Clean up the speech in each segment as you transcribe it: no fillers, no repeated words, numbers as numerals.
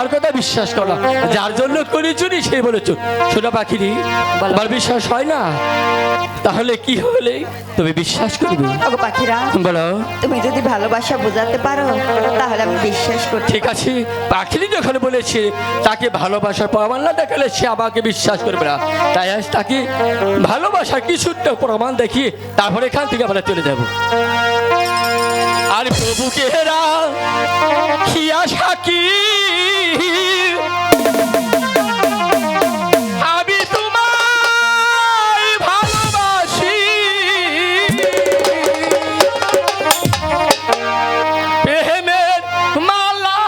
আর কথা বিশ্বাস করো না, যার জন্য করি চুরি সে বলেছ। শোনো পাখিরি, আমার বিশ্বাস হয় না, তাহলে কি হলে তুমি বিশ্বাস করবে? ওগো পাখিরা, বলো। তুমি যদি ভালোবাসা বোঝাতে পারো তাহলে আমি বিশ্বাস করি। ঠিক আছে, পাখিরি যখন বলেছে তাকে ভালোবাসার প্রমাণ না দেখালে সে আমাকে বিশ্বাস করবে না, তাই আজ তাকে ভালোবাসার কিছুটা প্রমাণ দেখিয়ে তারপরে এখান থেকে আমরা চলে যাব। আর প্রভুকে হেরা কি আশা কি, আমি তোমায় ভালোবাসি, প্রেমের মালা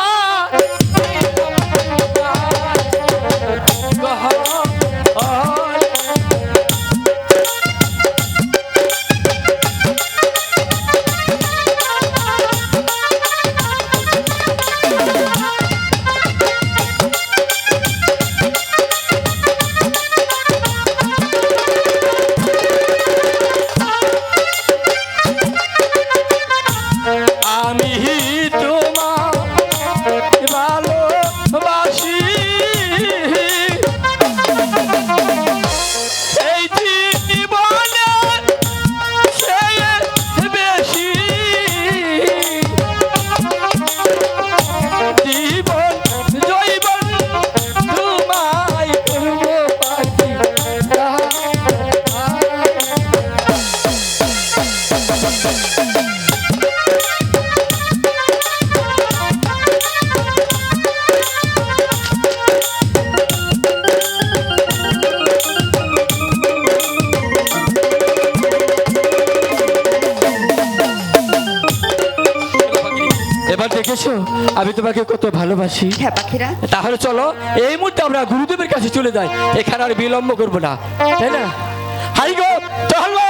আমি তোমায় ভালোবাসি, এই জীবনে চেয়ে বেশি, জীবন জৈবন তোমায় করব পাখি। এবার দেখেছো আমি তোমাকে কত ভালোবাসি। হ্যাঁ পাখিরা, তাহলে চলো এই মুহূর্তে আমরা গুরুদেবের কাছে চলে যাই, এখানে আর বিলম্ব করবো না, তাই না? হাই গো চলো।